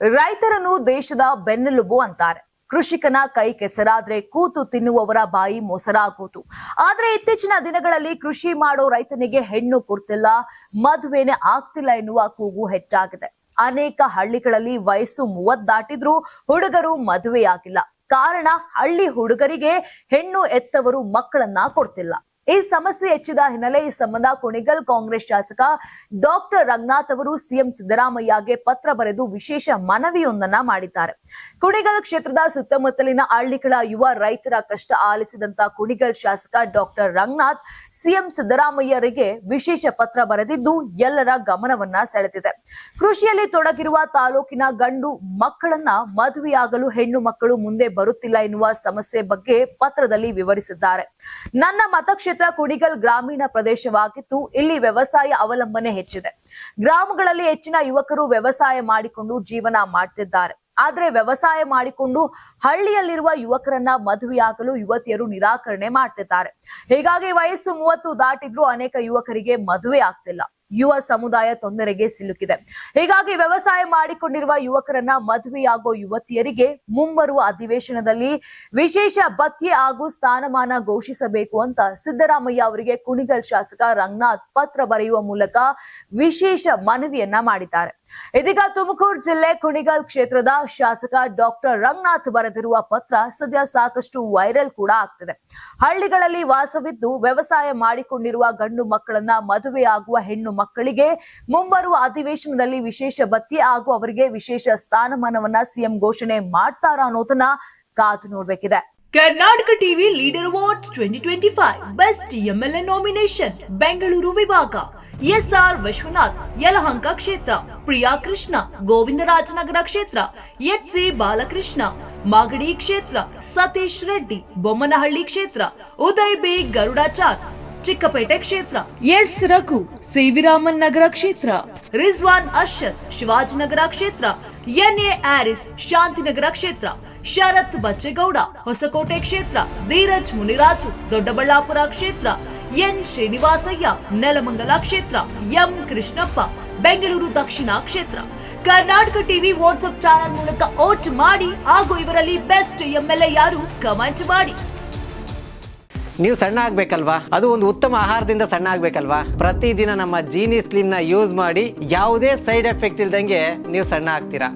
ರೈತರನ್ನು ದೇಶದ ಬೆನ್ನೆಲುಬು ಅಂತಾರೆ. ಕೃಷಿಕನ ಕೈ ಕೆಸರಾದ್ರೆ ಕೂತು ತಿನ್ನುವವರ ಬಾಯಿ ಮೊಸರಾಗೋದು. ಆದ್ರೆ ಇತ್ತೀಚಿನ ದಿನಗಳಲ್ಲಿ ಕೃಷಿ ಮಾಡೋ ರೈತನಿಗೆ ಹೆಣ್ಣು ಕೊಡ್ತಿಲ್ಲ, ಮದುವೆನೇ ಆಗ್ತಿಲ್ಲ ಎನ್ನುವ ಕೂಗು ಹೆಚ್ಚಾಗಿದೆ. ಅನೇಕ ಹಳ್ಳಿಗಳಲ್ಲಿ ವಯಸ್ಸು 30 ದಾಟಿದ್ರೂ ಹುಡುಗರು ಮದುವೆಯಾಗಿಲ್ಲ. ಕಾರಣ ಹಳ್ಳಿ ಹುಡುಗರಿಗೆ ಹೆಣ್ಣು ಎತ್ತವರು ಮಕ್ಕಳನ್ನ ಕೊಡ್ತಿಲ್ಲ. ಈ ಸಮಸ್ಯೆ ಹೆಚ್ಚಿದ ಹಿನ್ನೆಲೆ ಈ ಸಂಬಂಧ ಕುಣಿಗಲ್ ಕಾಂಗ್ರೆಸ್ ಶಾಸಕ ಡಾಕ್ಟರ್ ರಂಗನಾಥ್ ಅವರು ಸಿಎಂ ಸಿದ್ದರಾಮಯ್ಯಗೆ ಪತ್ರ ಬರೆದು ವಿಶೇಷ ಮನವಿಯೊಂದನ್ನ ಮಾಡಿದ್ದಾರೆ. ಕುಣಿಗಲ್ ಕ್ಷೇತ್ರದ ಸುತ್ತಮುತ್ತಲಿನ ಹಳ್ಳಿಗಳ ಯುವ ರೈತರ ಕಷ್ಟ ಆಲಿಸಿದಂತ ಕುಣಿಗಲ್ ಶಾಸಕ ಡಾಕ್ಟರ್ ರಂಗನಾಥ್ ಸಿಎಂ ಸಿದ್ದರಾಮಯ್ಯರಿಗೆ ವಿಶೇಷ ಪತ್ರ ಬರೆದಿದ್ದು ಎಲ್ಲರ ಗಮನವನ್ನ ಸೆಳೆದಿದೆ. ಕೃಷಿಯಲ್ಲಿ ತೊಡಗಿರುವ ತಾಲೂಕಿನ ಗಂಡು ಮಕ್ಕಳನ್ನ ಮದುವೆಯಾಗಲು ಹೆಣ್ಣು ಮಕ್ಕಳು ಮುಂದೆ ಬರುತ್ತಿಲ್ಲ ಎನ್ನುವ ಸಮಸ್ಯೆ ಬಗ್ಗೆ ಪತ್ರದಲ್ಲಿ ವಿವರಿಸಿದ್ದಾರೆ. ನನ್ನ ಮತಕ್ಷೇತ್ರ ಕುಣಿಗಲ್ ಗ್ರಾಮೀಣ ಪ್ರದೇಶವಾಗಿದ್ದು ಇಲ್ಲಿ ವ್ಯವಸಾಯ ಅವಲಂಬನೆ ಹೆಚ್ಚಿದೆ. ಗ್ರಾಮಗಳಲ್ಲಿ ಹೆಚ್ಚಿನ ಯುವಕರು ವ್ಯವಸಾಯ ಮಾಡಿಕೊಂಡು ಜೀವನ ಮಾಡ್ತಿದ್ದಾರೆ. ಆದ್ರೆ ವ್ಯವಸಾಯ ಮಾಡಿಕೊಂಡು ಹಳ್ಳಿಯಲ್ಲಿರುವ ಯುವಕರನ್ನ ಮದುವೆಯಾಗಲು ಯುವತಿಯರು ನಿರಾಕರಣೆ ಮಾಡ್ತಿದ್ದಾರೆ. ಹೀಗಾಗಿ ವಯಸ್ಸು 30 ದಾಟಿದ್ರೂ ಅನೇಕ ಯುವಕರಿಗೆ ಮದುವೆ ಆಗ್ತಿಲ್ಲ. ಯುವ ಸಮುದಾಯ ತೊಂದರೆಗೆ ಸಿಲುಕಿದೆ. ಹೀಗಾಗಿ ವ್ಯವಸಾಯ ಮಾಡಿಕೊಂಡಿರುವ ಯುವಕರನ್ನ ಮದುವೆಯಾಗೋ ಯುವತಿಯರಿಗೆ ಮುಂಬರುವ ಅಧಿವೇಶನದಲ್ಲಿ ವಿಶೇಷ ಭತ್ಯೆ ಹಾಗೂ ಸ್ಥಾನಮಾನ ಘೋಷಿಸಬೇಕು ಅಂತ ಸಿದ್ದರಾಮಯ್ಯ ಅವರಿಗೆ ಕುಣಿಗಲ್ ಶಾಸಕ ರಂಗನಾಥ್ ಪತ್ರ ಬರೆಯುವ ಮೂಲಕ ವಿಶೇಷ ಮನವಿಯನ್ನ ಮಾಡಿದ್ದಾರೆ. ಇದೀಗ ತುಮಕೂರು ಜಿಲ್ಲೆ ಕುಣಿಗಲ್ ಕ್ಷೇತ್ರದ ಶಾಸಕ ಡಾಕ್ಟರ್ ರಂಗನಾಥ್ ಬರೆದಿರುವ ಪತ್ರ ಸದ್ಯ ಸಾಕಷ್ಟು ವೈರಲ್ ಕೂಡ ಆಗ್ತಿದೆ. ಹಳ್ಳಿಗಳಲ್ಲಿ ವಾಸವಿದ್ದು ವ್ಯವಸಾಯ ಮಾಡಿಕೊಂಡಿರುವ ಗಂಡು ಮಕ್ಕಳನ್ನ ಮದುವೆಯಾಗುವ ಹೆಣ್ಣು ಮಕ್ಕಳಿಗೆ ಮುಂಬರುವ ಅಧಿವೇಶನದಲ್ಲಿ ವಿಶೇಷ ಭತ್ಯೆ ಹಾಗೂ ಅವರಿಗೆ ವಿಶೇಷ ಸ್ಥಾನಮಾನವನ್ನ ಸಿಎಂ ಘೋಷಣೆ ಮಾಡ್ತಾರಾ ಅನ್ನೋದನ್ನ ಕಾದು ನೋಡ್ಬೇಕಿದೆ. Karnataka TV leader awards 2025 best MLA nomination Bengaluru ವಿಭಾಗ ಎಸ್ಆರ್ ವಿಶ್ವನಾಥ್ ಯಲಹಂಕ ಕ್ಷೇತ್ರ, ಪ್ರಿಯಾ ಕೃಷ್ಣ ಗೋವಿಂದರಾಜನಗರ ಕ್ಷೇತ್ರ, ಎಚ್.ಸಿ. ಬಾಲಕೃಷ್ಣ ಮಾಗಡಿ ಕ್ಷೇತ್ರ, ಸತೀಶ್ ರೆಡ್ಡಿ ಬೊಮ್ಮನಹಳ್ಳಿ ಕ್ಷೇತ್ರ, ಉದಯ್ ಬಿ ಗರುಡಾಚಾರ್ ಚಿಕ್ಕಪೇಟೆ ಕ್ಷೇತ್ರ, ಎಸ್ ರಘು ಸಿವಿರಾಮನ್ ನಗರ ಕ್ಷೇತ್ರ, ರಿಜ್ವಾನ್ ಅರ್ಷದ್ ಶಿವಾಜಿನಗರ ಕ್ಷೇತ್ರ, ಎನ್.ಎ. ಆರಿಸ್ ಶಾಂತಿನಗರ ಕ್ಷೇತ್ರ, ಶರತ್ ಬಚ್ಚೇಗೌಡ ಹೊಸಕೋಟೆ ಕ್ಷೇತ್ರ, ಧೀರಜ್ ಮುನಿರಾಜು ದೊಡ್ಡಬಳ್ಳಾಪುರ ಕ್ಷೇತ್ರ, ಎನ್ ಶ್ರೀನಿವಾಸಯ್ಯ ನೆಲಮಂಗಲ ಕ್ಷೇತ್ರ, ಎಂ ಕೃಷ್ಣಪ್ಪ ಬೆಂಗಳೂರು ದಕ್ಷಿಣ ಕ್ಷೇತ್ರ. ಕರ್ನಾಟಕ ಟಿವಿ ವಾಟ್ಸ್ಆಪ್ ಚಾನೆಲ್ ಮೂಲಕ ವೋಟ್ ಮಾಡಿ ಹಾಗೂ ಇವರಲ್ಲಿ ಬೆಸ್ಟ್ ಎಂಎಲ್ಎ ಯಾರು ಕಮೆಂಟ್ ಮಾಡಿ. ನೀವು ಸಣ್ಣ ಆಗ್ಬೇಕಲ್ವಾ? ಅದು ಒಂದು ಉತ್ತಮ ಆಹಾರದಿಂದ ಸಣ್ಣ ಆಗ್ಬೇಕಲ್ವಾ? ಪ್ರತಿದಿನ ನಮ್ಮ ಜೀನಿ ಸ್ಲಿಮ್ ನ ಯೂಸ್ ಮಾಡಿ ಯಾವುದೇ ಸೈಡ್ ಎಫೆಕ್ಟ್ ಇಲ್ದಂಗೆ ನೀವು ಸಣ್ಣ ಆಗ್ತೀರಾ.